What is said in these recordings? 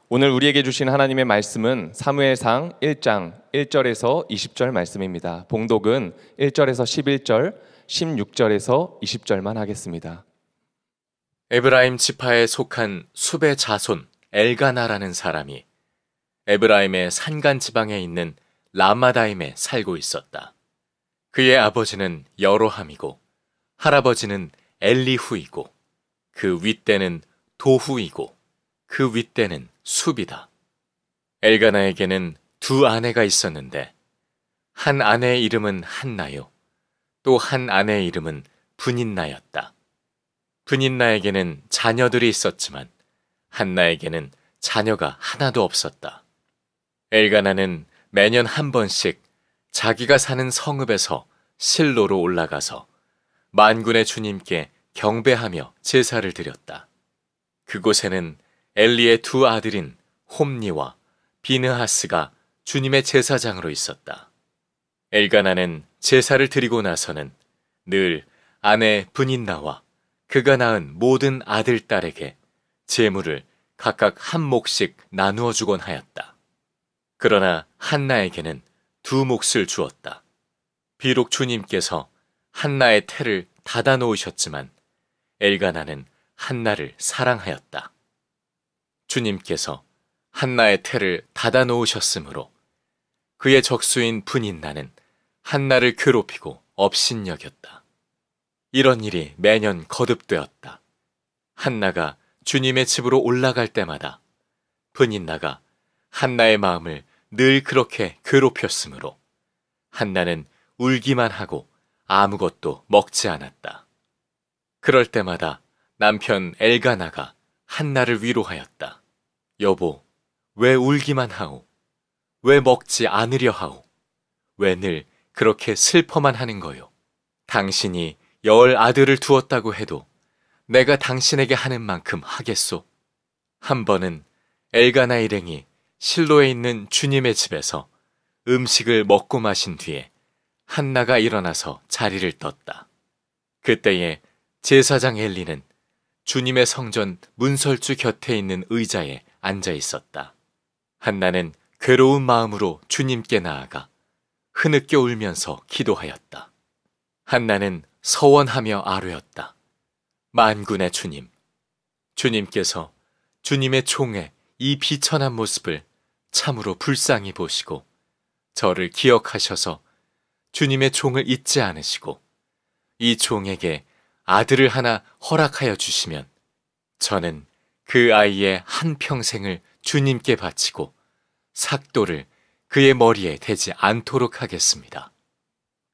오늘 우리에게 주신 하나님의 말씀은 사무엘상 1장 1절에서 20절 말씀입니다. 봉독은 1절에서 11절, 16절에서 20절만 하겠습니다. 에브라임 지파에 속한 숲의 자손 엘가나라는 사람이 에브라임의 산간 지방에 있는 라마다임에 살고 있었다. 그의 아버지는 여로함이고 할아버지는 엘리후이고 그 윗대는 도후이고 그 윗대는 숲이다. 엘가나에게는 두 아내가 있었는데 한 아내의 이름은 한나요, 또 한 아내의 이름은 브닌나였다. 브닌나에게는 자녀들이 있었지만 한나에게는 자녀가 하나도 없었다. 엘가나는 매년 한 번씩 자기가 사는 성읍에서 실로로 올라가서 만군의 주님께 경배하며 제사를 드렸다. 그곳에는 엘리의 두 아들인 홈니와 비느하스가 주님의 제사장으로 있었다. 엘가나는 제사를 드리고 나서는 늘 아내 브닌나와 그가 낳은 모든 아들, 딸에게 제물을 각각 한 몫씩 나누어 주곤 하였다. 그러나 한나에게는 두 몫을 주었다. 비록 주님께서 한나의 태를 닫아 놓으셨지만 엘가나는 한나를 사랑하였다. 주님께서 한나의 태를 닫아 놓으셨으므로 그의 적수인 브닌나는 한나를 괴롭히고 업신여겼다. 이런 일이 매년 거듭되었다. 한나가 주님의 집으로 올라갈 때마다 브닌나가 한나의 마음을 늘 그렇게 괴롭혔으므로 한나는 울기만 하고 아무것도 먹지 않았다. 그럴 때마다 남편 엘가나가 한나를 위로하였다. 여보, 왜 울기만 하오? 왜 먹지 않으려 하오? 왜 늘 그렇게 슬퍼만 하는 거요? 당신이 10 아들을 두었다고 해도 내가 당신에게 하는 만큼 하겠소? 한 번은 엘가나 일행이 실로에 있는 주님의 집에서 음식을 먹고 마신 뒤에 한나가 일어나서 자리를 떴다. 그때에 제사장 엘리는 주님의 성전 문설주 곁에 있는 의자에 앉아 있었다. 한나는 괴로운 마음으로 주님께 나아가 흐느껴 울면서 기도하였다. 한나는 서원하며 아뢰었다. 만군의 주님, 주님께서 주님의 종의 이 비천한 모습을 참으로 불쌍히 보시고 저를 기억하셔서 주님의 종을 잊지 않으시고 이 종에게 아들을 하나 허락하여 주시면 저는 그 아이의 한평생을 주님께 바치고 삭도를 그의 머리에 대지 않도록 하겠습니다.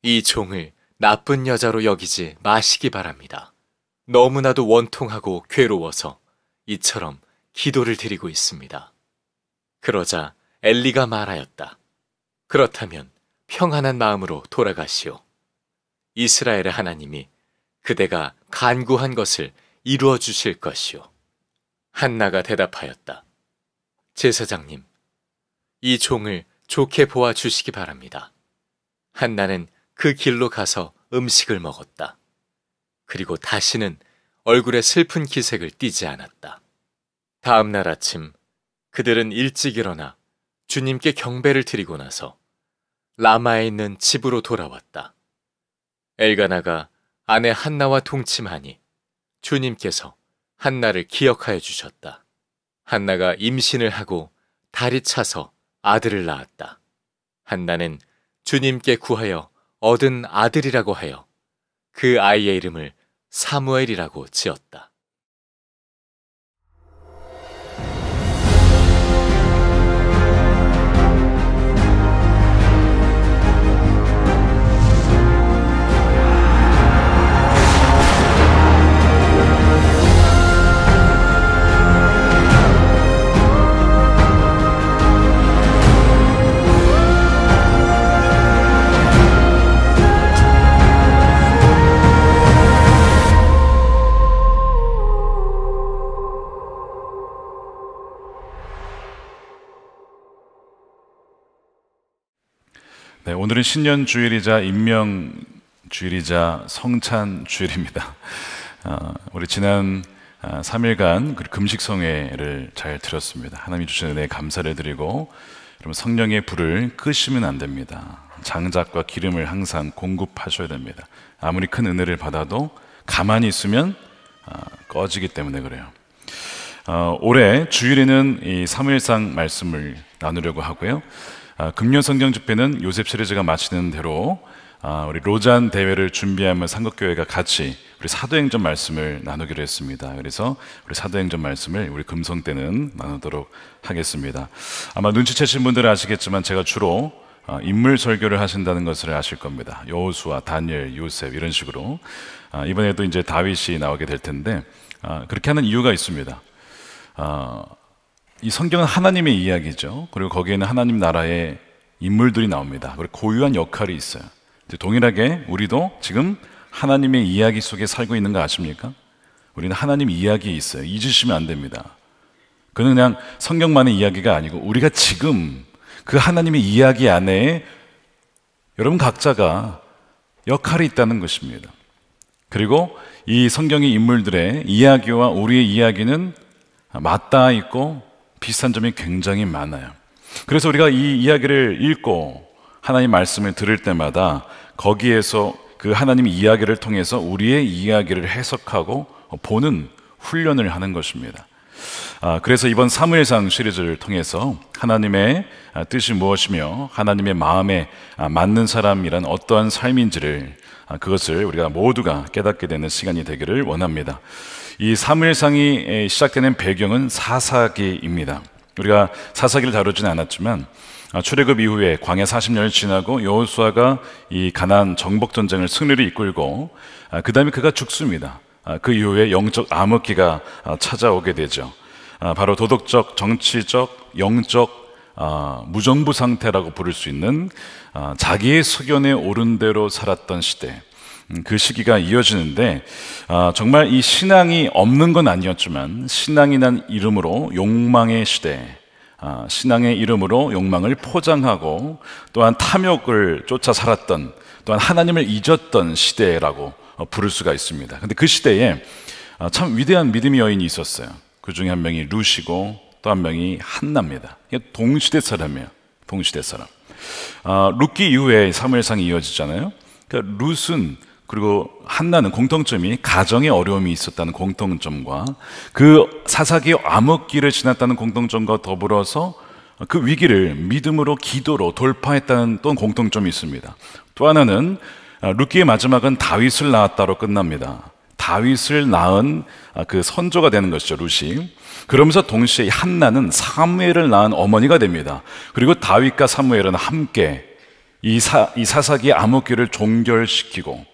이 종을 나쁜 여자로 여기지 마시기 바랍니다. 너무나도 원통하고 괴로워서 이처럼 기도를 드리고 있습니다. 그러자 엘리가 말하였다. 그렇다면 평안한 마음으로 돌아가시오. 이스라엘의 하나님이 그대가 간구한 것을 이루어 주실 것이오. 한나가 대답하였다. 제사장님, 이 종을 좋게 보아 주시기 바랍니다. 한나는 그 길로 가서 음식을 먹었다. 그리고 다시는 얼굴에 슬픈 기색을 띠지 않았다. 다음 날 아침 그들은 일찍 일어나 주님께 경배를 드리고 나서 라마에 있는 집으로 돌아왔다. 엘가나가 아내 한나와 동침하니 주님께서 한나를 기억하여 주셨다. 한나가 임신을 하고 달이 차서 아들을 낳았다. 한나는 주님께 구하여 얻은 아들이라고 하여 그 아이의 이름을 사무엘이라고 지었다. 네, 오늘은 신년 주일이자 임명 주일이자 성찬 주일입니다. 우리 지난 3일간 금식성회를 잘 드렸습니다. 하나님이 주신 은혜에 감사를 드리고, 여러분 성령의 불을 끄시면 안 됩니다. 장작과 기름을 항상 공급하셔야 됩니다. 아무리 큰 은혜를 받아도 가만히 있으면 꺼지기 때문에 그래요. 올해 주일에는 이 사무엘상 말씀을 나누려고 하고요. 금요 성경 집회는 요셉 시리즈가 마치는 대로 우리 로잔 대회를 준비하면 삼각교회가 같이 우리 사도행전 말씀을 나누기로 했습니다. 그래서 우리 사도행전 말씀을 우리 금성 때는 나누도록 하겠습니다. 아마 눈치채신 분들은 아시겠지만 제가 주로 인물 설교를 하신다는 것을 아실 겁니다. 여호수아, 다니엘, 요셉 이런 식으로 이번에도 이제 다윗이 나오게 될 텐데 그렇게 하는 이유가 있습니다. 이 성경은 하나님의 이야기죠. 그리고 거기에는 하나님 나라의 인물들이 나옵니다. 그리고 고유한 역할이 있어요. 동일하게 우리도 지금 하나님의 이야기 속에 살고 있는 거 아십니까? 우리는 하나님 이야기에 있어요. 잊으시면 안 됩니다. 그는 그냥 성경만의 이야기가 아니고 우리가 지금 그 하나님의 이야기 안에 여러분 각자가 역할이 있다는 것입니다. 그리고 이 성경의 인물들의 이야기와 우리의 이야기는 맞닿아 있고 비슷한 점이 굉장히 많아요. 그래서 우리가 이 이야기를 읽고 하나님 말씀을 들을 때마다 거기에서 그 하나님의 이야기를 통해서 우리의 이야기를 해석하고 보는 훈련을 하는 것입니다. 그래서 이번 사무엘상 시리즈를 통해서 하나님의 뜻이 무엇이며 하나님의 마음에 맞는 사람이란 어떠한 삶인지를 그것을 우리가 모두가 깨닫게 되는 시간이 되기를 원합니다. 이 사무엘상이 시작되는 배경은 사사기입니다. 우리가 사사기를 다루지는 않았지만 출애굽 이후에 광야 40년을 지나고 여호수아가 이 가나안 정복 전쟁을 승리를 이끌고 그 다음에 그가 죽습니다. 그 이후에 영적 암흑기가 찾아오게 되죠. 바로 도덕적, 정치적, 영적 무정부 상태라고 부를 수 있는 자기의 소견에 오른 대로 살았던 시대, 그 시기가 이어지는데 정말 이 신앙이 없는 건 아니었지만 신앙이란 이름으로 욕망의 시대, 신앙의 이름으로 욕망을 포장하고 또한 탐욕을 쫓아 살았던, 또한 하나님을 잊었던 시대라고 부를 수가 있습니다. 근데 그 시대에 참 위대한 믿음의 여인이 있었어요. 그 중에 한 명이 룻이고 또 한 명이 한나입니다. 동시대 사람이에요. 동시대 사람. 룻기 이후에 사무엘상이 이어지잖아요. 그러니까 룻은 그리고 한나는 공통점이 가정에 어려움이 있었다는 공통점과 그 사사기의 암흑기를 지났다는 공통점과 더불어서 그 위기를 믿음으로 기도로 돌파했다는 또 공통점이 있습니다. 또 하나는 룻기의 마지막은 다윗을 낳았다로 끝납니다. 다윗을 낳은 그 선조가 되는 것이죠, 룻이. 그러면서 동시에 한나는 사무엘을 낳은 어머니가 됩니다. 그리고 다윗과 사무엘은 함께 이 사사기의 암흑기를 종결시키고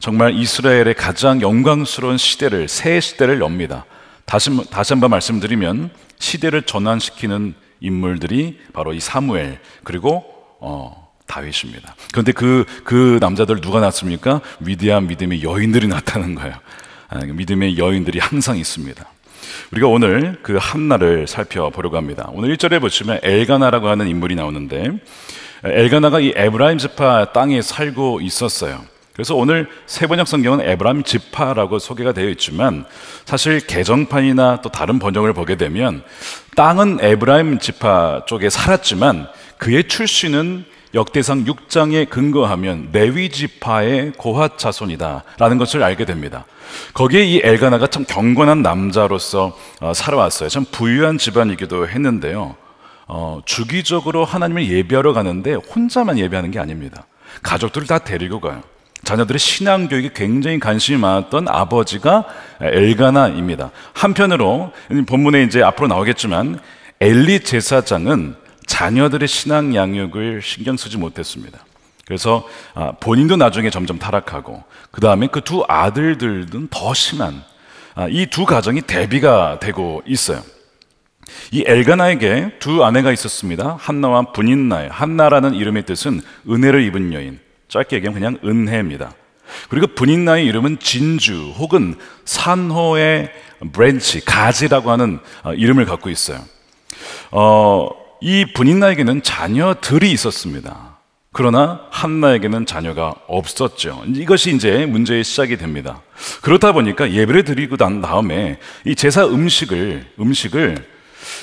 정말 이스라엘의 가장 영광스러운 시대를, 새 시대를 엽니다. 다시 한번 말씀드리면 시대를 전환시키는 인물들이 바로 이 사무엘 그리고 다윗입니다. 그런데 그 남자들 누가 낳습니까? 위대한 믿음의 여인들이 나타나는 거예요. 믿음의 여인들이 항상 있습니다. 우리가 오늘 그 한나를 살펴보려고 합니다. 오늘 1절에 보시면 엘가나라고 하는 인물이 나오는데 엘가나가 이 에브라임 지파 땅에 살고 있었어요. 그래서 오늘 세번역 성경은 에브라임 지파라고 소개가 되어 있지만 사실 개정판이나 또 다른 번역을 보게 되면 땅은 에브라임 지파 쪽에 살았지만 그의 출신은 역대상 6장에 근거하면 레위 지파의 고핫 자손이다라는 것을 알게 됩니다. 거기에 이 엘가나가 참 경건한 남자로서 살아왔어요. 참 부유한 집안이기도 했는데요. 주기적으로 하나님을 예배하러 가는데 혼자만 예배하는 게 아닙니다. 가족들을 다 데리고 가요. 자녀들의 신앙교육에 굉장히 관심이 많았던 아버지가 엘가나입니다. 한편으로 본문에 이제 앞으로 나오겠지만 엘리 제사장은 자녀들의 신앙 양육을 신경 쓰지 못했습니다. 그래서 본인도 나중에 점점 타락하고 그 다음에 그 두 아들들은 더 심한 이 두 가정이 대비가 되고 있어요. 이 엘가나에게 두 아내가 있었습니다. 한나와 분인나에. 한나라는 이름의 뜻은 은혜를 입은 여인, 짧게 얘기하면 그냥 은혜입니다. 그리고 분인나의 이름은 진주 혹은 산호의 브랜치, 가지라고 하는 이름을 갖고 있어요. 이 분인나에게는 자녀들이 있었습니다. 그러나 한나에게는 자녀가 없었죠. 이것이 이제 문제의 시작이 됩니다. 그렇다 보니까 예배를 드리고 난 다음에 이 제사 음식을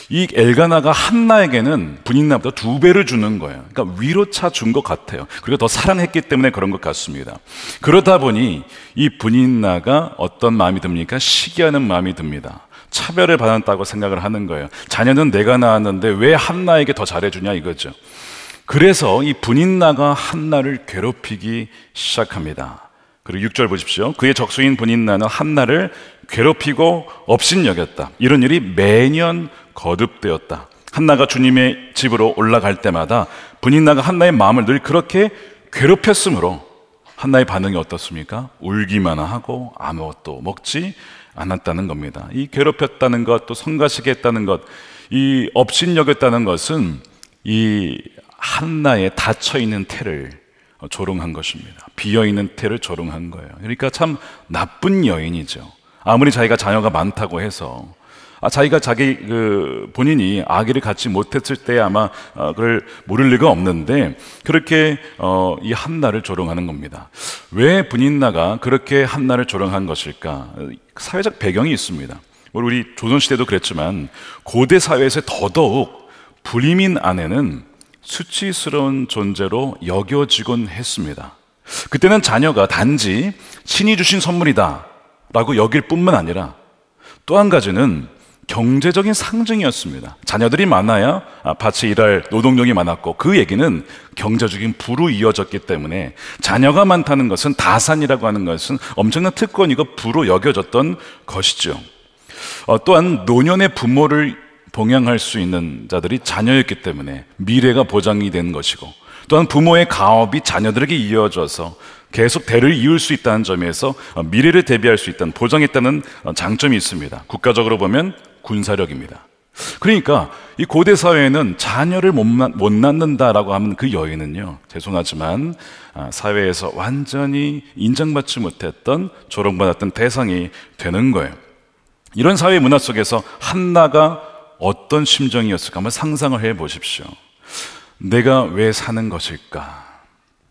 이 엘가나가 한나에게는 분인나보다 2배를 주는 거예요. 그러니까 위로 차 준 것 같아요. 그리고 더 사랑했기 때문에 그런 것 같습니다. 그러다 보니 이 분인나가 어떤 마음이 듭니까? 시기하는 마음이 듭니다. 차별을 받았다고 생각을 하는 거예요. 자녀는 내가 낳았는데 왜 한나에게 더 잘해주냐 이거죠. 그래서 이 분인나가 한나를 괴롭히기 시작합니다. 그리고 6절 보십시오. 그의 적수인 분인나는 한나를 괴롭히고 업신여겼다. 이런 일이 매년 거듭되었다. 한나가 주님의 집으로 올라갈 때마다 분인나가 한나의 마음을 늘 그렇게 괴롭혔으므로 한나의 반응이 어떻습니까? 울기만 하고 아무것도 먹지 않았다는 겁니다. 이 괴롭혔다는 것, 또 성가시게 했다는 것, 이 업신여겼다는 것은 이 한나의 닫혀있는 태를 조롱한 것입니다. 비어있는 태를 조롱한 거예요. 그러니까 참 나쁜 여인이죠. 아무리 자기가 자녀가 많다고 해서 자기가 본인이 아기를 갖지 못했을 때 아마 그걸 모를 리가 없는데 그렇게 이 한나를 조롱하는 겁니다. 왜 분인나가 그렇게 한나를 조롱한 것일까? 사회적 배경이 있습니다. 우리 조선시대도 그랬지만 고대 사회에서 더더욱 불임인 아내는 수치스러운 존재로 여겨지곤 했습니다. 그때는 자녀가 단지 신이 주신 선물이다 라고 여길 뿐만 아니라 또 한 가지는 경제적인 상징이었습니다. 자녀들이 많아야 밭에 일할 노동력이 많았고 그 얘기는 경제적인 부로 이어졌기 때문에 자녀가 많다는 것은 다산이라고 하는 것은 엄청난 특권이고 부로 여겨졌던 것이죠. 또한 노년의 부모를 봉양할 수 있는 자들이 자녀였기 때문에 미래가 보장이 된 것이고 또한 부모의 가업이 자녀들에게 이어져서 계속 대를 이을 수 있다는 점에서 미래를 대비할 수 있다는 보장했다는 장점이 있습니다. 국가적으로 보면 군사력입니다. 그러니까 이 고대 사회에는 자녀를 못 낳는다라고 하면 그 여인은요, 죄송하지만 사회에서 완전히 인정받지 못했던 조롱받았던 대상이 되는 거예요. 이런 사회 문화 속에서 한나가 어떤 심정이었을까 한번 상상을 해 보십시오. 내가 왜 사는 것일까?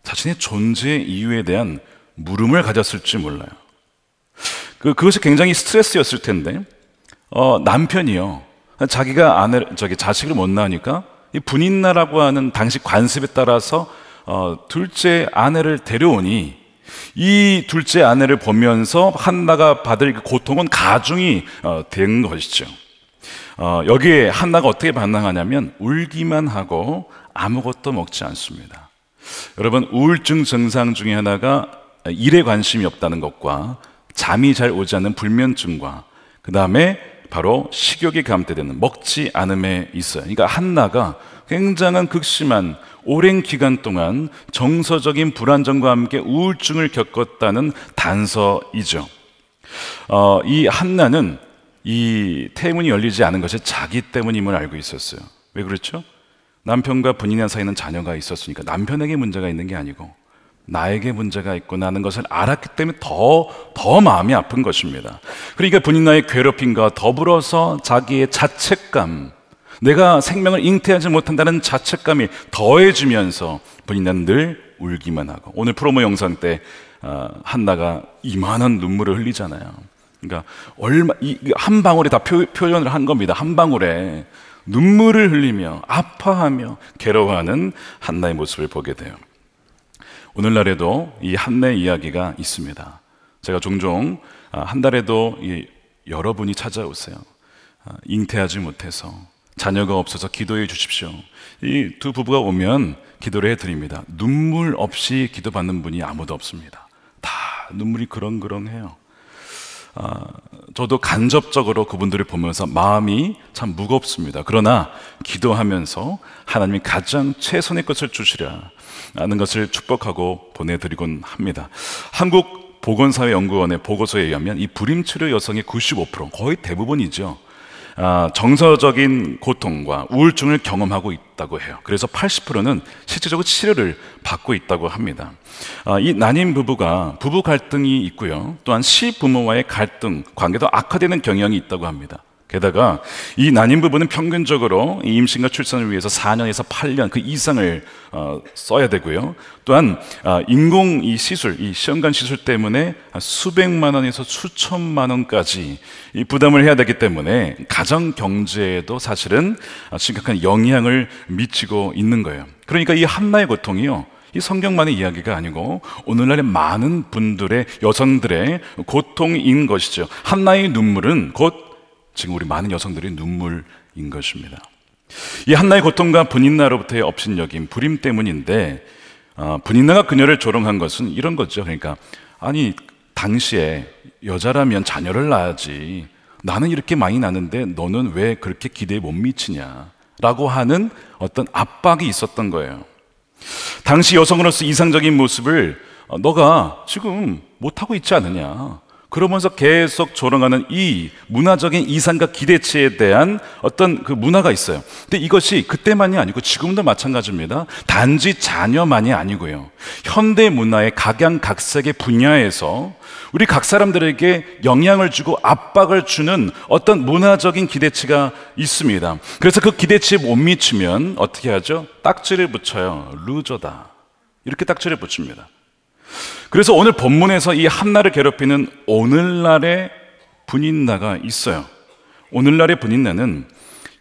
자신의 존재 이유에 대한 물음을 가졌을지 몰라요. 그것이 굉장히 스트레스였을 텐데 남편이요, 자기가 자식을 못 낳으니까 이 분인나라고 하는 당시 관습에 따라서 둘째 아내를 데려오니 이 둘째 아내를 보면서 한나가 받을 고통은 가중이 된 것이죠. 여기에 한나가 어떻게 반응하냐면 울기만 하고 아무것도 먹지 않습니다. 여러분, 우울증 증상 중에 하나가 일에 관심이 없다는 것과 잠이 잘 오지 않는 불면증과 그 다음에 바로 식욕이 감퇴되는 먹지 않음에 있어요. 그러니까 한나가 굉장한 극심한 오랜 기간 동안 정서적인 불안정과 함께 우울증을 겪었다는 단서이죠. 이 한나는 이 태문이 열리지 않은 것이 자기 때문임을 알고 있었어요. 왜 그렇죠? 남편과 분인나 사이는 자녀가 있었으니까 남편에게 문제가 있는 게 아니고 나에게 문제가 있구나 하는 것을 알았기 때문에 더 마음이 아픈 것입니다. 그러니까 분인나의 괴롭힘과 더불어서 자기의 자책감, 내가 생명을 잉태하지 못한다는 자책감이 더해지면서 분인나는 늘 울기만 하고, 오늘 프로모 영상 때 한나가 이만한 눈물을 흘리잖아요. 그러니까 한 방울에 다 표현을 한 겁니다. 한 방울에 눈물을 흘리며 아파하며 괴로워하는 한나의 모습을 보게 돼요. 오늘날에도 이 한나의 이야기가 있습니다. 제가 종종 한 달에도 여러분이 찾아오세요. 잉태하지 못해서 자녀가 없어서 기도해 주십시오. 이 두 부부가 오면 기도를 해드립니다. 눈물 없이 기도받는 분이 아무도 없습니다. 다 눈물이 그렁그렁해요. 저도 간접적으로 그분들을 보면서 마음이 참 무겁습니다. 그러나 기도하면서 하나님이 가장 최선의 것을 주시라 하는 것을 축복하고 보내드리곤 합니다. 한국보건사회연구원의 보고서에 의하면 이 불임치료 여성의 95%, 거의 대부분이죠, 정서적인 고통과 우울증을 경험하고 있다고 해요. 그래서 80%는 실질적으로 치료를 받고 있다고 합니다. 이 난임 부부가 부부 갈등이 있고요, 또한 시부모와의 갈등, 관계도 악화되는 경향이 있다고 합니다. 게다가 이 난임 부부는 평균적으로 이 임신과 출산을 위해서 4년에서 8년 그 이상을 써야 되고요. 또한 인공 이 시술, 이 시험관 시술 때문에 수백만 원에서 수천만 원까지 이 부담을 해야 되기 때문에 가정 경제에도 사실은 심각한 영향을 미치고 있는 거예요. 그러니까 이 한나의 고통이요, 이 성경만의 이야기가 아니고 오늘날의 많은 분들의, 여성들의 고통인 것이죠. 한나의 눈물은 곧 지금 우리 많은 여성들의 눈물인 것입니다. 이 한나의 고통과 분인나로부터의 업신여김, 불임 때문인데, 분인나가 그녀를 조롱한 것은 이런 거죠. 그러니까 아니, 당시에 여자라면 자녀를 낳아야지, 나는 이렇게 많이 낳는데 너는 왜 그렇게 기대에 못 미치냐 라고 하는 어떤 압박이 있었던 거예요. 당시 여성으로서 이상적인 모습을 너가 지금 못하고 있지 않느냐, 그러면서 계속 조롱하는 이 문화적인 이상과 기대치에 대한 어떤 그 문화가 있어요. 근데 이것이 그때만이 아니고 지금도 마찬가지입니다. 단지 자녀만이 아니고요, 현대 문화의 각양각색의 분야에서 우리 각 사람들에게 영향을 주고 압박을 주는 어떤 문화적인 기대치가 있습니다. 그래서 그 기대치에 못 미치면 어떻게 하죠? 딱지를 붙여요. 루저다, 이렇게 딱지를 붙입니다. 그래서 오늘 본문에서 이 한나를 괴롭히는 오늘날의 분인나가 있어요. 오늘날의 분인나는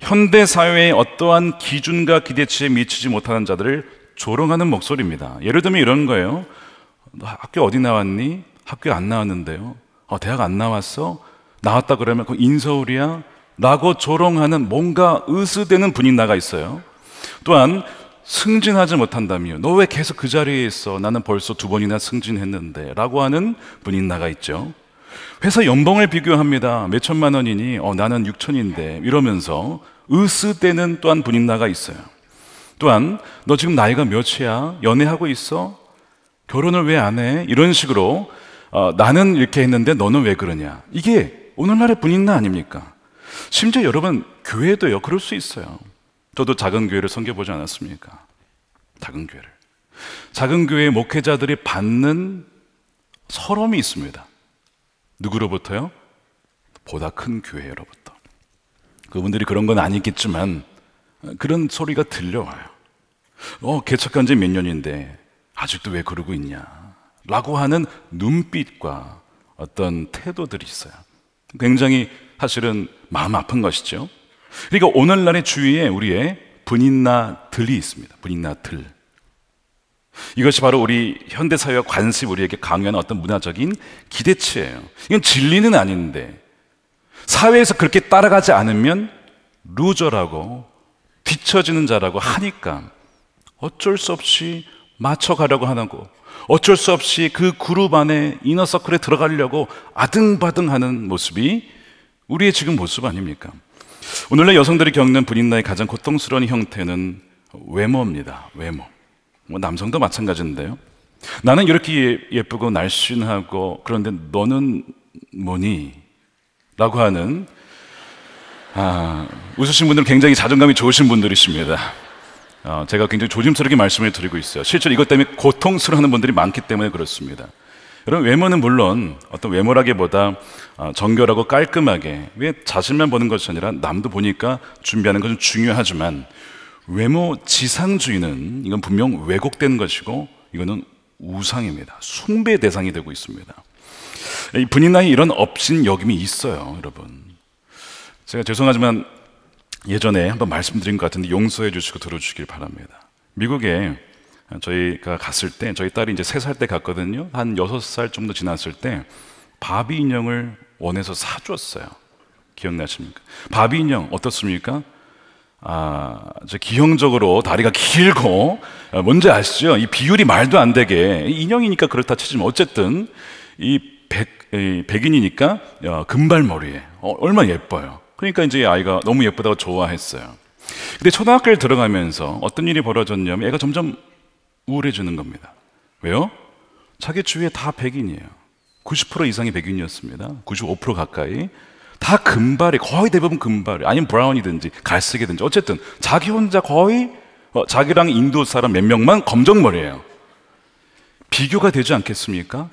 현대사회의 어떠한 기준과 기대치에 미치지 못하는 자들을 조롱하는 목소리입니다. 예를 들면 이런 거예요. 너 학교 어디 나왔니? 학교 안 나왔는데요. 대학 안 나왔어? 나왔다 그러면 그거 인서울이야? 라고 조롱하는 뭔가 으스대는 분인나가 있어요. 또한 승진하지 못한다며, 너 왜 계속 그 자리에 있어? 나는 벌써 2번이나 승진했는데 라고 하는 분인나가 있죠. 회사 연봉을 비교합니다. 몇 천만 원이니? 나는 6천인데 이러면서 으스대는 또한 분인나가 있어요. 또한 너 지금 나이가 몇이야? 연애하고 있어? 결혼을 왜 안 해? 이런 식으로 나는 이렇게 했는데 너는 왜 그러냐, 이게 오늘날의 분인나 아닙니까? 심지어 여러분, 교회도요 그럴 수 있어요. 저도 작은 교회를 섬겨보지 않았습니까? 작은 교회의 목회자들이 받는 서름이 있습니다. 누구로부터요? 보다 큰 교회로부터. 그분들이 그런 건 아니겠지만 그런 소리가 들려와요. 개척한 지 몇 년인데 아직도 왜 그러고 있냐 라고 하는 눈빛과 어떤 태도들이 있어요. 굉장히 사실은 마음 아픈 것이죠. 그러니까 오늘날의 주위에 우리의 분인나들이 있습니다. 분인나들. 이것이 바로 우리 현대사회와 관습, 우리에게 강요하는 어떤 문화적인 기대치예요. 이건 진리는 아닌데 사회에서 그렇게 따라가지 않으면 루저라고, 뒤처지는 자라고 하니까 어쩔 수 없이 맞춰가려고 하는 거, 어쩔 수 없이 그 그룹 안에 이너서클에 들어가려고 아등바등하는 모습이 우리의 지금 모습 아닙니까? 오늘날 여성들이 겪는 분인나의 가장 고통스러운 형태는 외모입니다. 외모. 남성도 마찬가지인데요. 나는 이렇게 예쁘고 날씬하고 그런데 너는 뭐니? 라고 하는, 웃으신 분들은 굉장히 자존감이 좋으신 분들이십니다. 제가 굉장히 조심스럽게 말씀을 드리고 있어요. 실제로 이것 때문에 고통스러워하는 분들이 많기 때문에 그렇습니다. 여러분, 외모는 물론 어떤 외모라기보다 정결하고 깔끔하게, 왜 자신만 보는 것이 아니라 남도 보니까 준비하는 것은 중요하지만, 외모 지상주의는 이건 분명 왜곡된 것이고 이거는 우상입니다. 숭배 대상이 되고 있습니다. 이 분인나에 이런 업신여김이 있어요, 여러분. 제가 죄송하지만 예전에 한번 말씀드린 것 같은데 용서해 주시고 들어주시길 바랍니다. 미국에 저희가 갔을 때, 저희 딸이 이제 3살 때 갔거든요. 한 6살 정도 지났을 때 바비 인형을 원해서 사줬어요. 기억나십니까? 바비 인형 어떻습니까? 저 기형적으로 다리가 길고, 뭔지 아시죠? 이 비율이 말도 안 되게, 인형이니까 그렇다 치지만 어쨌든 이 백인이니까 금발머리에 얼마나 예뻐요. 그러니까 이제 아이가 너무 예쁘다고 좋아했어요. 근데 초등학교에 들어가면서 어떤 일이 벌어졌냐면 애가 점점 우울해지는 겁니다. 왜요? 자기 주위에 다 백인이에요. 90% 이상이 백인이었습니다. 95% 가까이. 다 금발이, 거의 대부분 금발이, 아니면 브라운이든지 갈색이든지 어쨌든 자기 혼자 거의 자기랑 인도 사람 몇 명만 검정머리예요. 비교가 되지 않겠습니까?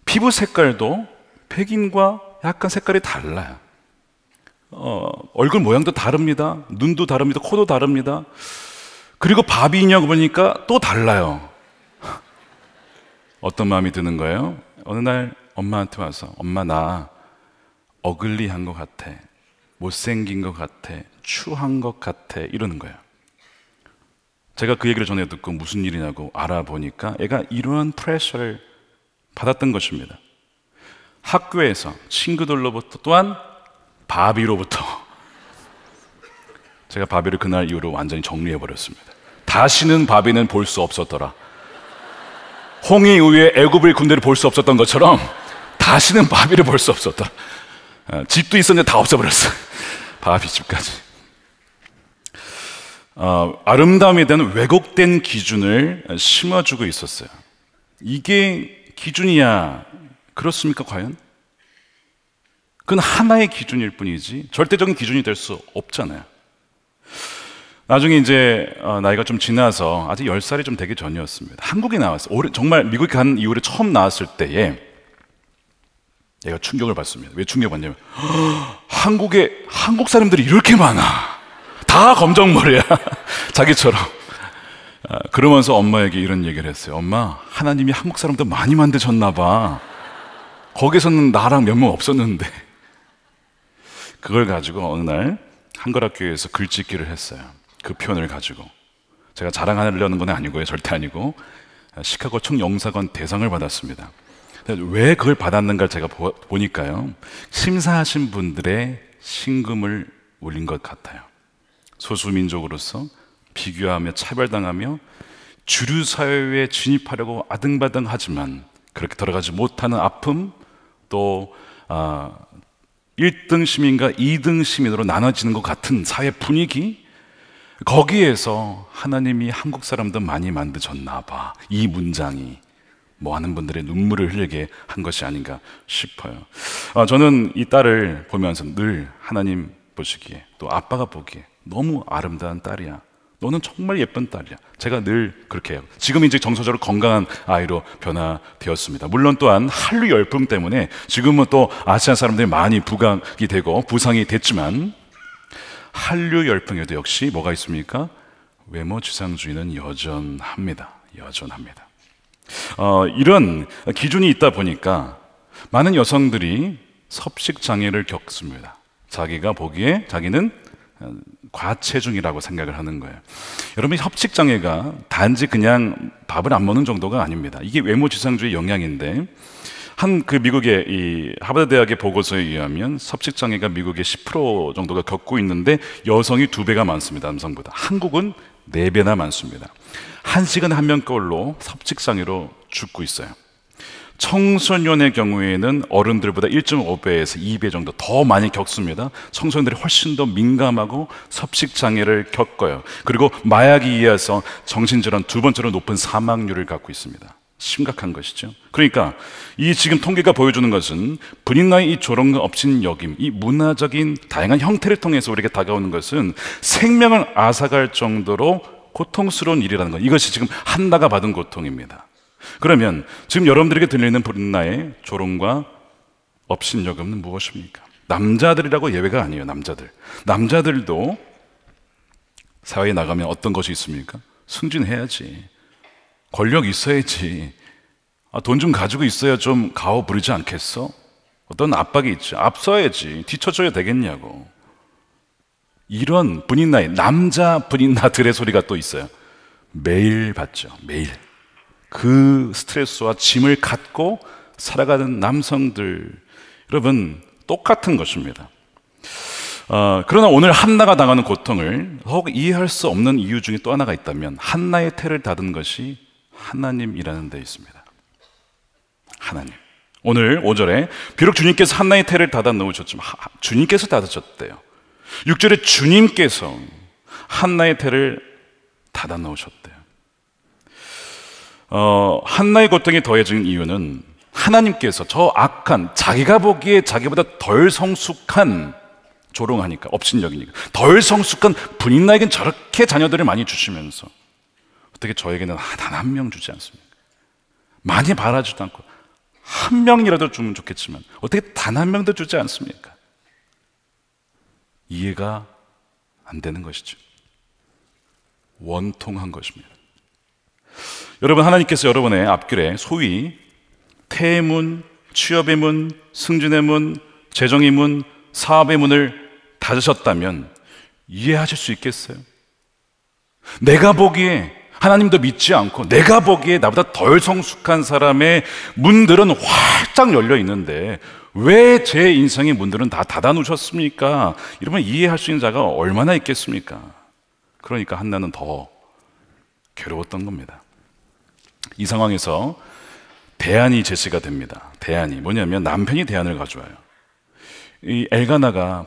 피부 색깔도 백인과 약간 색깔이 달라요. 얼굴 모양도 다릅니다. 눈도 다릅니다. 코도 다릅니다. 그리고 바비냐고 보니까 또 달라요. 어떤 마음이 드는 거예요? 어느 날 엄마한테 와서 엄마 나 어글리한 것 같아. 못생긴 것 같아. 추한 것 같아. 이러는 거예요. 제가 그 얘기를 전에 듣고 무슨 일이냐고 알아보니까 애가 이러한 프레셔를 받았던 것입니다. 학교에서 친구들로부터 또한 바비로부터. 제가 바비를 그날 이후로 완전히 정리해버렸습니다. 다시는 바비는 볼 수 없었더라. 홍해 이후에 애굽의 군대를 볼 수 없었던 것처럼 다시는 바비를 볼 수 없었더라. 집도 있었는데 다 없어버렸어요. 바비 집까지. 아름다움에 대한 왜곡된 기준을 심어주고 있었어요. 이게 기준이야. 그렇습니까 과연? 그건 하나의 기준일 뿐이지 절대적인 기준이 될 수 없잖아요. 나중에 이제 나이가 좀 지나서 아직 10살이 좀 되기 전이었습니다. 한국에 나왔어요. 정말 미국에 간 이후에 처음 나왔을 때에 얘가 충격을 받습니다. 왜 충격받냐면 한국에 한국 사람들이 이렇게 많아. 다 검정머리야. 자기처럼. 그러면서 엄마에게 이런 얘기를 했어요. 엄마, 하나님이 한국 사람들 많이 만드셨나 봐. 거기서는 나랑 몇 명 없었는데. 그걸 가지고 어느 날 한글학교에서 글짓기를 했어요. 그 표현을 가지고. 제가 자랑하려는 건 아니고요. 절대 아니고. 시카고 총영사관 대상을 받았습니다. 왜 그걸 받았는가 제가 보니까요. 심사하신 분들의 심금을 울린 것 같아요. 소수민족으로서 비교하며 차별당하며 주류 사회에 진입하려고 아등바등하지만 그렇게 들어가지 못하는 아픔, 또 1등 시민과 2등 시민으로 나눠지는 것 같은 사회 분위기, 거기에서 하나님이 한국 사람들 많이 만드셨나 봐. 이 문장이 많은 분들의 눈물을 흘리게 한 것이 아닌가 싶어요. 저는 이 딸을 보면서 늘 하나님 보시기에 또 아빠가 보기에 너무 아름다운 딸이야. 너는 정말 예쁜 딸이야. 제가 늘 그렇게 해요. 지금 이제 정서적으로 건강한 아이로 변화되었습니다. 물론 또한 한류 열풍 때문에 지금은 또 아시안 사람들이 많이 부각이 되고 부상이 됐지만 한류 열풍에도 역시 뭐가 있습니까? 외모 지상주의는 여전합니다. 여전합니다. 이런 기준이 있다 보니까 많은 여성들이 섭식장애를 겪습니다. 자기가 보기에 자기는 과체중이라고 생각을 하는 거예요. 여러분, 섭식장애가 단지 그냥 밥을 안 먹는 정도가 아닙니다. 이게 외모지상주의 영향인데 한 그 미국의 이 하버드 대학의 보고서에 의하면 섭식장애가 미국의 10% 정도가 겪고 있는데 여성이 2배가 많습니다. 남성보다. 한국은 4배나 많습니다. 1시간에 1명꼴로 섭식장애로 죽고 있어요. 청소년의 경우에는 어른들보다 1.5배에서 2배 정도 더 많이 겪습니다. 청소년들이 훨씬 더 민감하고 섭식장애를 겪어요. 그리고 마약에 의해서 정신질환 2번째로 높은 사망률을 갖고 있습니다. 심각한 것이죠. 그러니까 이 지금 통계가 보여주는 것은 본인 나이 이 조롱과 업신 여김, 이 문화적인 다양한 형태를 통해서 우리에게 다가오는 것은 생명을 앗아갈 정도로 고통스러운 일이라는 것. 이것이 지금 한나가 받은 고통입니다. 그러면 지금 여러분들에게 들리는 본인나의 조롱과 업신여금은 무엇입니까? 남자들이라고 예외가 아니에요. 남자들도 사회에 나가면 어떤 것이 있습니까? 승진해야지, 권력 있어야지, 돈 좀 가지고 있어야 좀 가오 부르지 않겠어? 어떤 압박이 있죠. 앞서야지, 뒤쳐줘야 되겠냐고. 이런 분인나의 남자 분인나들의 소리가 또 있어요. 매일 받죠. 매일. 그 스트레스와 짐을 갖고 살아가는 남성들, 여러분 똑같은 것입니다. 그러나 오늘 한나가 당하는 고통을 더욱 이해할 수 없는 이유 중에 또 하나가 있다면 한나의 태를 닫은 것이 하나님이라는 데 있습니다. 하나님. 오늘 5절에 비록 주님께서 한나의 태를 닫아 놓으셨지만 주님께서 닫으셨대요. 6절에 주님께서 한나의 태를 닫아 놓으셨대요. 한나의 고통이 더해진 이유는 하나님께서 저 악한, 자기가 보기에 자기보다 덜 성숙한, 조롱하니까, 업신여기니까 덜 성숙한 분인나에겐 저렇게 자녀들을 많이 주시면서 어떻게 저에게는 단 한 명 주지 않습니까? 많이 바라지도 않고 한 명이라도 주면 좋겠지만 어떻게 단 한 명도 주지 않습니까? 이해가 안 되는 것이죠. 원통한 것입니다. 여러분, 하나님께서 여러분의 앞길에 소위 태의 문, 취업의 문, 승진의 문, 재정의 문, 사업의 문을 닫으셨다면 이해하실 수 있겠어요? 내가 보기에 하나님도 믿지 않고 내가 보기에 나보다 덜 성숙한 사람의 문들은 활짝 열려 있는데 왜 제 인생의 문들은 다 닫아 놓으셨습니까? 이러면 이해할 수 있는 자가 얼마나 있겠습니까? 그러니까 한나는 더 괴로웠던 겁니다. 이 상황에서 대안이 제시가 됩니다. 대안이 뭐냐면 남편이 대안을 가져와요. 이 엘가나가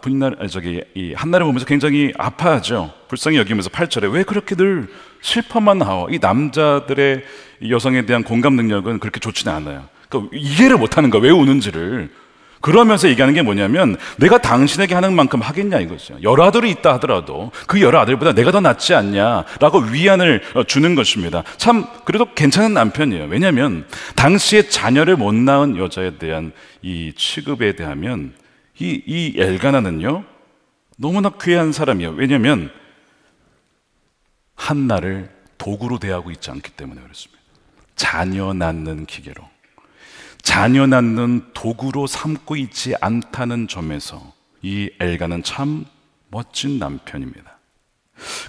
이 한나를 보면서 굉장히 아파하죠. 불쌍히 여기면서 8절에 왜 그렇게 늘 슬퍼만 하오? 이 남자들의 이 여성에 대한 공감 능력은 그렇게 좋지는 않아요. 그러니까 이해를 못하는 거야, 왜 우는지를. 그러면서 얘기하는 게 뭐냐면 내가 당신에게 하는 만큼 하겠냐 이거죠. 여러 아들이 있다 하더라도 그 여러 아들보다 내가 더 낫지 않냐라고 위안을 주는 것입니다. 참 그래도 괜찮은 남편이에요. 왜냐하면 당시에 자녀를 못 낳은 여자에 대한 이 취급에 대하면 이 엘가나는요 너무나 귀한 사람이에요. 왜냐하면 한나를 도구로 대하고 있지 않기 때문에 그렇습니다. 자녀 낳는 기계로, 자녀 낳는 도구로 삼고 있지 않다는 점에서 이 엘가는 참 멋진 남편입니다.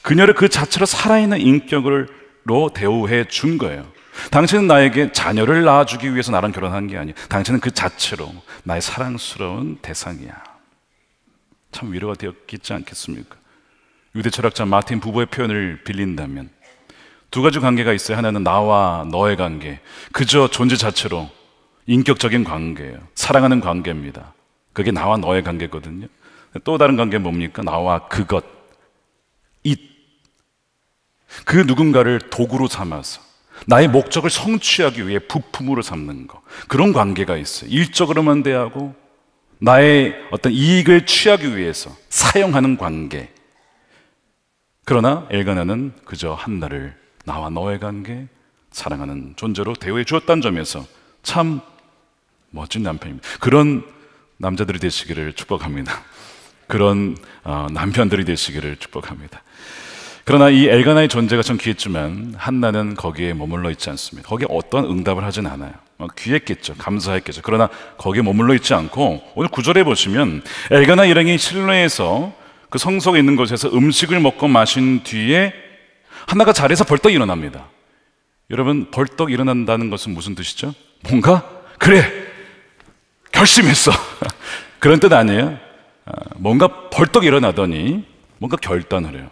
그녀를 그 자체로 살아있는 인격으로 대우해 준 거예요. 당신은 나에게 자녀를 낳아주기 위해서 나랑 결혼한 게 아니야. 당신은 그 자체로 나의 사랑스러운 대상이야. 참 위로가 되었겠지 않겠습니까? 유대 철학자 마틴 부부의 표현을 빌린다면 두 가지 관계가 있어요. 하나는 나와 너의 관계, 그저 존재 자체로 인격적인 관계예요. 사랑하는 관계입니다. 그게 나와 너의 관계거든요. 또 다른 관계는 뭡니까? 나와 그것, 그 누군가를 도구로 삼아서 나의 목적을 성취하기 위해 부품으로 삼는 것, 그런 관계가 있어요. 일적으로만 대하고 나의 어떤 이익을 취하기 위해서 사용하는 관계. 그러나 엘가나는 그저 한나를 나와 너의 관계, 사랑하는 존재로 대우해 주었다는 점에서 참 멋진 남편입니다. 그런 남자들이 되시기를 축복합니다. 그런 남편들이 되시기를 축복합니다. 그러나 이 엘가나의 존재가 참 귀했지만 한나는 거기에 머물러 있지 않습니다. 거기에 어떤 응답을 하진 않아요. 귀했겠죠. 감사했겠죠. 그러나 거기에 머물러 있지 않고 오늘 9절에 보시면 엘가나 일행이 실내에서 그 성소에 있는 곳에서 음식을 먹고 마신 뒤에 한나가 자리에서 벌떡 일어납니다. 여러분, 벌떡 일어난다는 것은 무슨 뜻이죠? 뭔가 그래 결심했어 그런 뜻 아니에요? 뭔가 벌떡 일어나더니 뭔가 결단을 해요.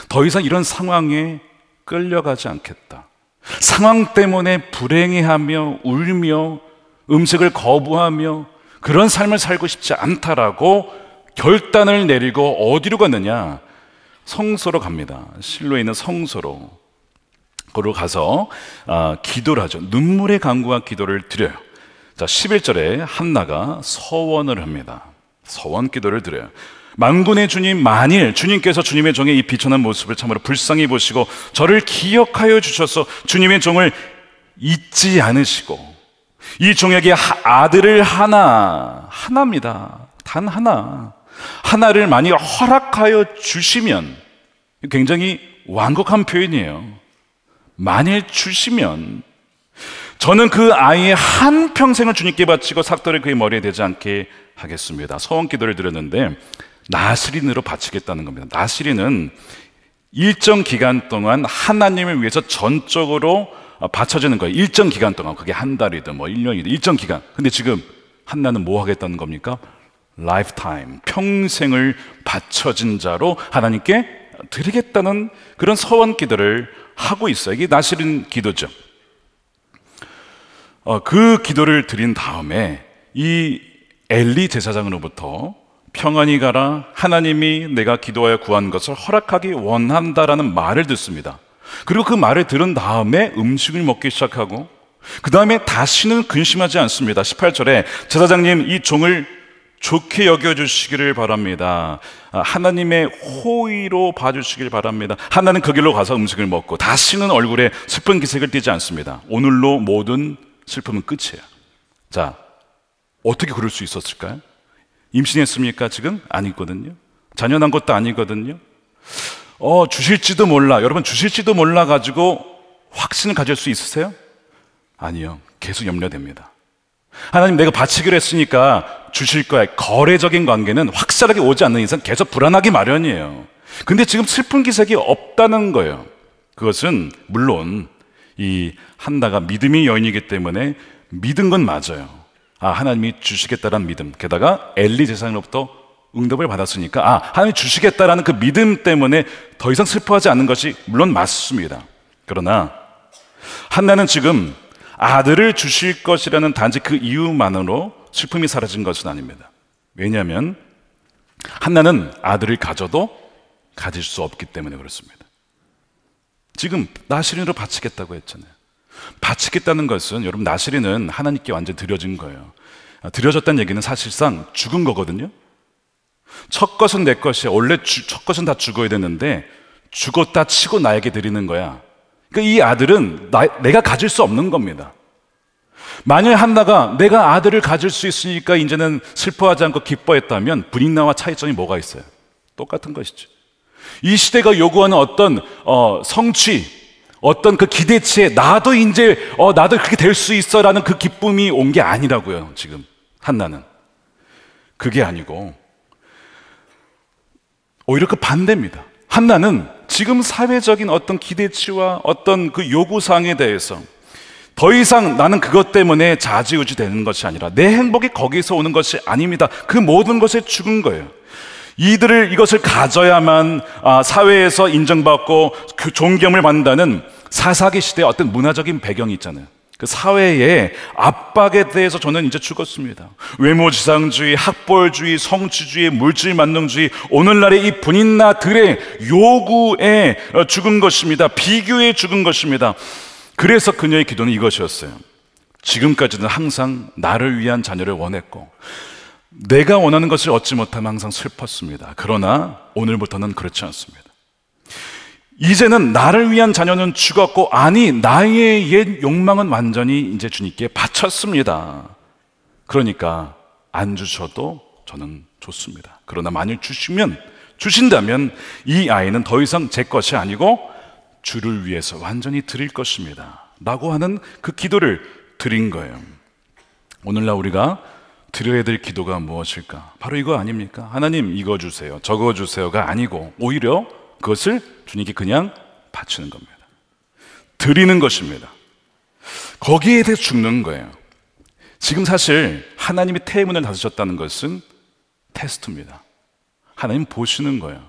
더 이상 이런 상황에 끌려가지 않겠다. 상황 때문에 불행해하며 울며 음식을 거부하며 그런 삶을 살고 싶지 않다라고 결단을 내리고 어디로 갔느냐? 성소로 갑니다. 실로에 있는 성소로. 거기로 가서 기도를 하죠. 눈물의 간구와 기도를 드려요. 자, 11절에 한나가 서원을 합니다. 서원 기도를 드려요. 만군의 주님, 만일 주님께서 주님의 종의 이 비천한 모습을 참으로 불쌍히 보시고 저를 기억하여 주셔서 주님의 종을 잊지 않으시고 이 종에게 아들을 하나입니다. 단 하나를 만일 허락하여 주시면, 굉장히 완곡한 표현이에요. 만일 주시면 저는 그 아이의 한 평생을 주님께 바치고 삭도를 그의 머리에 대지 않게 하겠습니다. 서원 기도를 드렸는데 나시린으로 바치겠다는 겁니다. 나시린은 일정 기간 동안 하나님을 위해서 전적으로 바쳐지는 거예요. 일정 기간 동안, 그게 한 달이든 뭐 1년이든 일정 기간. 근데 지금 한나는 뭐 하겠다는 겁니까? 라이프타임, 평생을 바쳐진 자로 하나님께 드리겠다는 그런 서원 기도를 하고 있어요. 이게 나시린 기도죠. 그 기도를 드린 다음에 이 엘리 제사장으로부터 평안히 가라, 하나님이 내가 기도하여 구한 것을 허락하기 원한다라는 말을 듣습니다. 그리고 그 말을 들은 다음에 음식을 먹기 시작하고 그 다음에 다시는 근심하지 않습니다. 18절에 제사장님, 이 종을 좋게 여겨주시기를 바랍니다. 하나님의 호의로 봐주시길 바랍니다. 하나는 그 길로 가서 음식을 먹고 다시는 얼굴에 슬픈 기색을 띠지 않습니다. 오늘로 모든 슬픔은 끝이에요. 자, 어떻게 그럴 수 있었을까요? 임신했습니까? 지금? 아니거든요. 자녀 난 것도 아니거든요. 주실지도 몰라. 여러분, 주실지도 몰라 가지고 확신을 가질 수 있으세요? 아니요. 계속 염려됩니다. 하나님, 내가 바치기로 했으니까 주실 거야. 거래적인 관계는 확실하게 오지 않는 이상 계속 불안하기 마련이에요. 근데 지금 슬픈 기색이 없다는 거예요. 그것은 물론 이 한나가 믿음의 여인이기 때문에 믿은 건 맞아요. 하나님이 주시겠다라는 믿음. 게다가 엘리 제사장으로부터 응답을 받았으니까 하나님이 주시겠다라는 그 믿음 때문에 더 이상 슬퍼하지 않는 것이 물론 맞습니다. 그러나 한나는 지금 아들을 주실 것이라는 단지 그 이유만으로 슬픔이 사라진 것은 아닙니다. 왜냐하면 한나는 아들을 가져도 가질 수 없기 때문에 그렇습니다. 지금 나시린으로 바치겠다고 했잖아요. 바치겠다는 것은, 여러분, 나시린은 하나님께 완전 드려진 거예요. 드려졌다는 얘기는 사실상 죽은 거거든요. 첫 것은 내 것이야. 원래 첫 것은 다 죽어야 되는데 죽었다 치고 나에게 드리는 거야. 그러니까 이 아들은 내가 가질 수 없는 겁니다. 만약 한나가 내가 아들을 가질 수 있으니까 이제는 슬퍼하지 않고 기뻐했다면 부인나와 차이점이 뭐가 있어요? 똑같은 것이죠. 이 시대가 요구하는 어떤 성취, 어떤 그 기대치에 나도 이제 나도 그렇게 될 수 있어라는 그 기쁨이 온 게 아니라고요. 지금 한나는 그게 아니고 오히려 그 반대입니다. 한나는 지금 사회적인 어떤 기대치와 어떤 그 요구사항에 대해서 더 이상 나는 그것 때문에 좌지우지 되는 것이 아니라 내 행복이 거기서 오는 것이 아닙니다. 그 모든 것에 죽은 거예요. 이것을 가져야만 사회에서 인정받고 그 존경을 받는다는 사사기 시대의 어떤 문화적인 배경이 있잖아요. 그 사회의 압박에 대해서 저는 이제 죽었습니다. 외모지상주의, 학벌주의, 성취주의, 물질만능주의, 오늘날의 이 분인나들의 요구에 죽은 것입니다. 비교에 죽은 것입니다. 그래서 그녀의 기도는 이것이었어요. 지금까지는 항상 나를 위한 자녀를 원했고 내가 원하는 것을 얻지 못하면 항상 슬펐습니다. 그러나 오늘부터는 그렇지 않습니다. 이제는 나를 위한 자녀는 죽었고 나의 옛 욕망은 완전히 이제 주님께 바쳤습니다. 그러니까 안 주셔도 저는 좋습니다. 그러나 만일 주신다면 이 아이는 더 이상 제 것이 아니고 주를 위해서 완전히 드릴 것입니다 라고 하는 그 기도를 드린 거예요. 오늘날 우리가 드려야 될 기도가 무엇일까? 바로 이거 아닙니까? 하나님 이거 주세요, 저거 주세요가 아니고 오히려 그것을 주님께 그냥 바치는 겁니다. 드리는 것입니다. 거기에 대해 죽는 거예요. 지금 사실 하나님이 태문을 닫으셨다는 것은 테스트입니다. 하나님 보시는 거예요.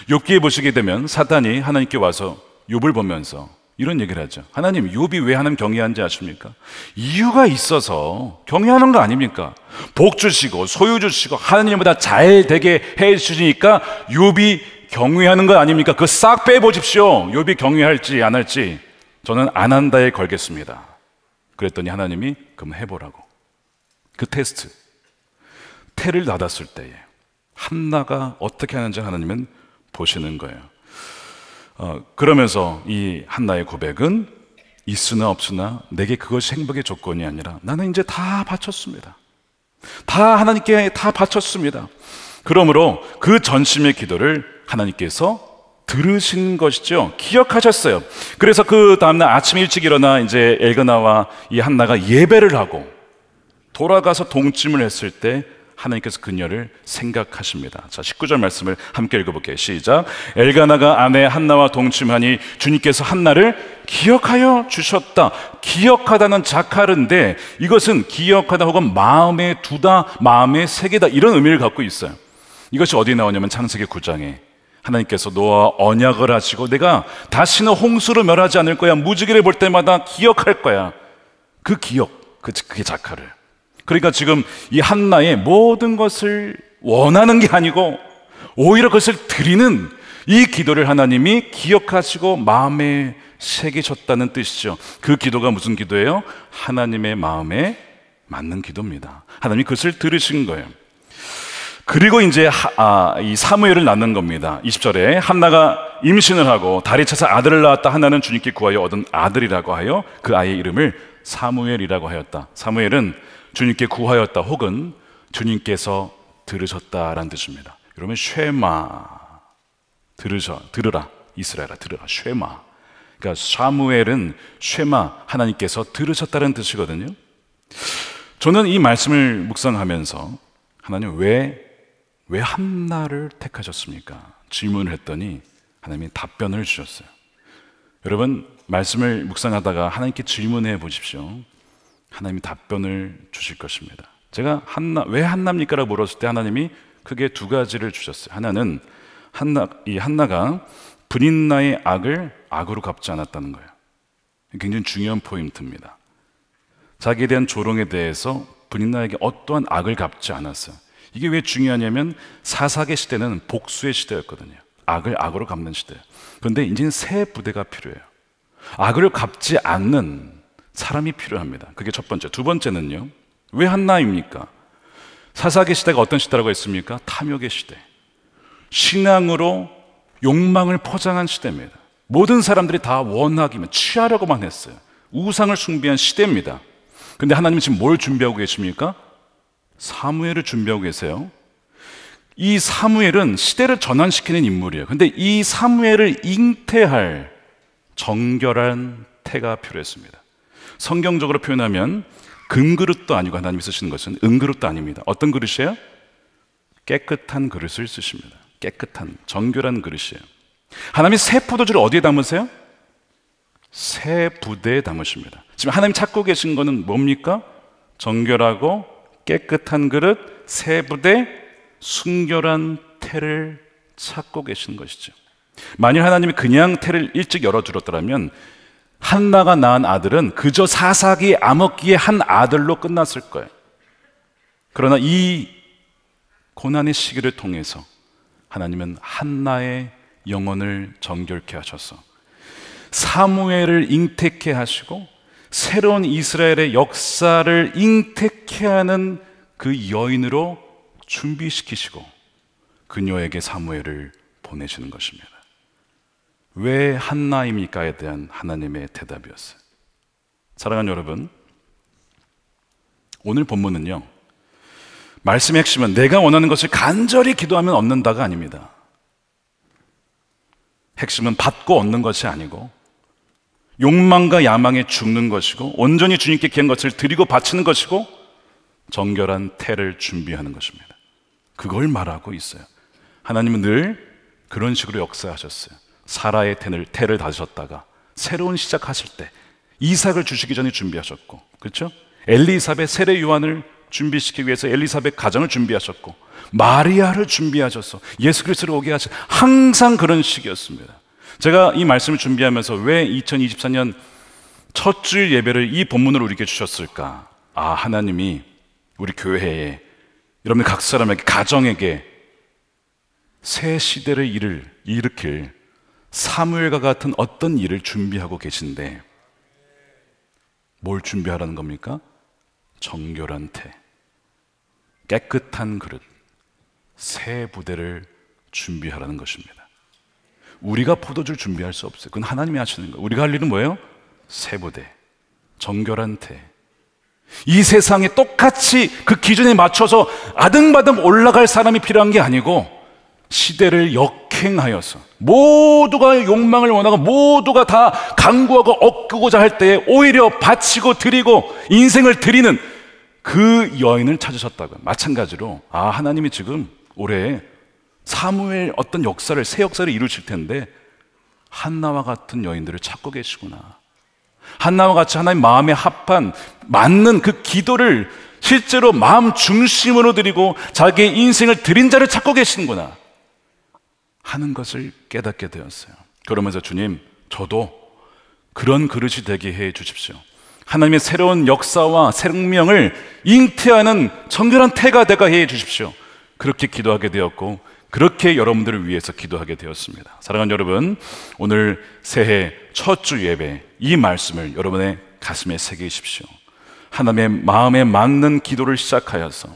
욥기에 보시게 되면 사탄이 하나님께 와서 욥을 보면서 이런 얘기를 하죠. 하나님, 욥이 왜 하나님 경외하는지 아십니까? 이유가 있어서 경외하는 거 아닙니까? 복 주시고 소유 주시고 하나님보다 잘 되게 해 주시니까 욥이 경외하는 거 아닙니까? 그거 싹 빼보십시오. 욥이 경외할지 안 할지 저는 안 한다에 걸겠습니다. 그랬더니 하나님이 그럼 해보라고. 그 테스트, 태를 닫았을 때에 한나가 어떻게 하는지 하나님은 보시는 거예요. 그러면서 이 한나의 고백은 있으나 없으나 내게 그것이 행복의 조건이 아니라 나는 이제 다 바쳤습니다. 다 하나님께 다 바쳤습니다. 그러므로 그 전심의 기도를 하나님께서 들으신 것이죠. 기억하셨어요. 그래서 그 다음날 아침 일찍 일어나 이제 엘가나와 이 한나가 예배를 하고 돌아가서 동침을 했을 때 하나님께서 그녀를 생각하십니다. 자, 19절 말씀을 함께 읽어볼게요. 시작. 엘가나가 아내 한나와 동침하니 주님께서 한나를 기억하여 주셨다. 기억하다는 자카르인데 이것은 기억하다 혹은 마음에 두다, 마음에 새기다 이런 의미를 갖고 있어요. 이것이 어디에 나오냐면 창세기 9장에 하나님께서 노아와 언약을 하시고 내가 다시는 홍수로 멸하지 않을 거야. 무지개를 볼 때마다 기억할 거야. 그 기억, 그게 자카르. 그러니까 지금 이 한나의 모든 것을 원하는 게 아니고 오히려 그것을 드리는 이 기도를 하나님이 기억하시고 마음에 새기셨다는 뜻이죠. 그 기도가 무슨 기도예요? 하나님의 마음에 맞는 기도입니다. 하나님이 그것을 들으신 거예요. 그리고 이제 이 사무엘을 낳는 겁니다. 20절에 한나가 임신을 하고 달이 차서 아들을 낳았다. 한나는 주님께 구하여 얻은 아들이라고 하여 그 아이의 이름을 사무엘이라고 하였다. 사무엘은 주님께 구하였다 혹은 주님께서 들으셨다라는 뜻입니다. 그러면 쉐마, 들으라 이스라엘아, 들으라. 쉐마. 그러니까 사무엘은 쉐마, 하나님께서 들으셨다는 뜻이거든요. 저는 이 말씀을 묵상하면서 하나님 왜 한나를 택하셨습니까? 질문을 했더니 하나님이 답변을 주셨어요. 여러분, 말씀을 묵상하다가 하나님께 질문해 보십시오. 하나님이 답변을 주실 것입니다. 제가 왜 한나입니까? 라고 물었을 때 하나님이 크게 두 가지를 주셨어요. 하나는 한나가 브릿나의 악을 악으로 갚지 않았다는 거예요. 굉장히 중요한 포인트입니다. 자기에 대한 조롱에 대해서 브릿나에게 어떠한 악을 갚지 않았어요. 이게 왜 중요하냐면 사사기 시대는 복수의 시대였거든요. 악을 악으로 갚는 시대예요. 그런데 이제는 새 부대가 필요해요. 악을 갚지 않는 사람이 필요합니다. 그게 첫 번째. 두 번째는요, 왜 한나입니까? 사사기 시대가 어떤 시대라고 했습니까? 탐욕의 시대. 신앙으로 욕망을 포장한 시대입니다. 모든 사람들이 다 원하기만, 취하려고만 했어요. 우상을 숭배한 시대입니다. 근데 하나님은 지금 뭘 준비하고 계십니까? 사무엘을 준비하고 계세요. 이 사무엘은 시대를 전환시키는 인물이에요. 근데 이 사무엘을 잉태할 정결한 태가 필요했습니다. 성경적으로 표현하면 금그릇도 아니고 하나님이 쓰시는 것은 은그릇도 아닙니다. 어떤 그릇이에요? 깨끗한 그릇을 쓰십니다. 깨끗한, 정결한 그릇이에요. 하나님이 새 포도주를 어디에 담으세요? 새 부대에 담으십니다. 지금 하나님 찾고 계신 거는 뭡니까? 정결하고 깨끗한 그릇, 새 부대, 순결한 태를 찾고 계신 것이죠. 만일 하나님이 그냥 태를 일찍 열어주었더라면 한나가 낳은 아들은 그저 사사기 암흑기의 한 아들로 끝났을 거예요. 그러나 이 고난의 시기를 통해서 하나님은 한나의 영혼을 정결케 하셔서 사무엘을 잉태케 하시고 새로운 이스라엘의 역사를 잉태케 하는 그 여인으로 준비시키시고 그녀에게 사무엘을 보내시는 것입니다. 왜 한나입니까에 대한 하나님의 대답이었어요. 사랑하는 여러분, 오늘 본문은요, 말씀의 핵심은 내가 원하는 것을 간절히 기도하면 얻는다가 아닙니다. 핵심은 받고 얻는 것이 아니고 욕망과 야망에 죽는 것이고 온전히 주님께 귀한 것을 드리고 바치는 것이고 정결한 태를 준비하는 것입니다. 그걸 말하고 있어요. 하나님은 늘 그런 식으로 역사하셨어요. 사라의 태를 다셨다가 새로운 시작하실 때 이삭을 주시기 전에 준비하셨고, 그렇죠? 엘리사벳 세례 요한을 준비시키기 위해서 엘리사벳 가정을 준비하셨고 마리아를 준비하셔서 예수 그리스도를 오게 하신, 항상 그런 식이었습니다. 제가 이 말씀을 준비하면서 왜 2024년 첫 주일 예배를 이 본문으로 우리에게 주셨을까? 하나님이 우리 교회에, 여러분 각 사람에게, 가정에게 새 시대를 일으킬 사무엘과 같은 어떤 일을 준비하고 계신데, 뭘 준비하라는 겁니까? 정결한 태, 깨끗한 그릇, 새 부대를 준비하라는 것입니다. 우리가 포도주를 준비할 수 없어요. 그건 하나님이 하시는 거예요. 우리가 할 일은 뭐예요? 새 부대, 정결한 태. 이 세상에 똑같이 그 기준에 맞춰서 아등바등 올라갈 사람이 필요한 게 아니고 시대를 역행하여서 모두가 욕망을 원하고 모두가 다 강구하고 얻고자 할 때에 오히려 바치고 드리고 인생을 드리는 그 여인을 찾으셨다고요. 마찬가지로 하나님이 지금 올해 사무엘 어떤 역사를, 새 역사를 이루실 텐데 한나와 같은 여인들을 찾고 계시구나. 한나와 같이 하나님 마음에 합한 맞는 그 기도를 실제로 마음 중심으로 드리고 자기의 인생을 드린 자를 찾고 계시는구나 하는 것을 깨닫게 되었어요. 그러면서 주님, 저도 그런 그릇이 되게 해 주십시오. 하나님의 새로운 역사와 생명을 잉태하는 정결한 태가 되게 해 주십시오. 그렇게 기도하게 되었고 그렇게 여러분들을 위해서 기도하게 되었습니다. 사랑하는 여러분, 오늘 새해 첫 주 예배 이 말씀을 여러분의 가슴에 새기십시오. 하나님의 마음에 맞는 기도를 시작하여서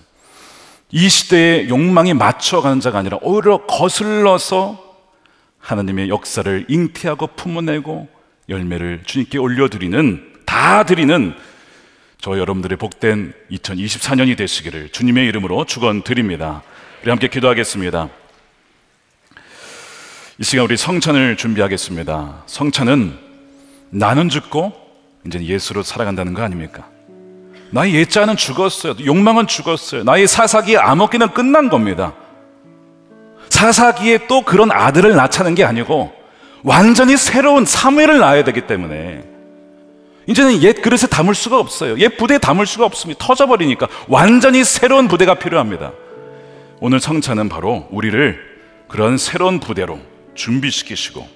이 시대의 욕망에 맞춰가는 자가 아니라 오히려 거슬러서 하나님의 역사를 잉태하고 품어내고 열매를 주님께 올려드리는, 다 드리는 저 여러분들의 복된 2024년이 되시기를 주님의 이름으로 축원드립니다. 우리 함께 기도하겠습니다. 이 시간 우리 성찬을 준비하겠습니다. 성찬은 나는 죽고 이제 예수로 살아간다는 거 아닙니까? 나의 옛자는 죽었어요. 욕망은 죽었어요. 나의 사사기의 암흑기는 끝난 겁니다. 사사기에 또 그런 아들을 낳자는 게 아니고 완전히 새로운 사무엘을 낳아야 되기 때문에 이제는 옛 그릇에 담을 수가 없어요. 옛 부대에 담을 수가 없습니다. 터져버리니까 완전히 새로운 부대가 필요합니다. 오늘 성찬은 바로 우리를 그런 새로운 부대로 준비시키시고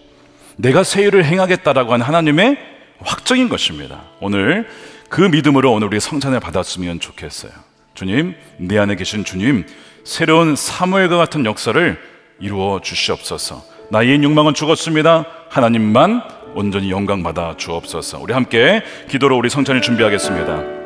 내가 새 일을 행하겠다라고 한 하나님의 확정인 것입니다. 오늘 그 믿음으로 오늘 우리 성찬을 받았으면 좋겠어요. 주님, 내 안에 계신 주님, 새로운 사무엘과 같은 역사를 이루어 주시옵소서. 나의 옛 욕망은 죽었습니다. 하나님만 온전히 영광 받아 주옵소서. 우리 함께 기도로 우리 성찬을 준비하겠습니다.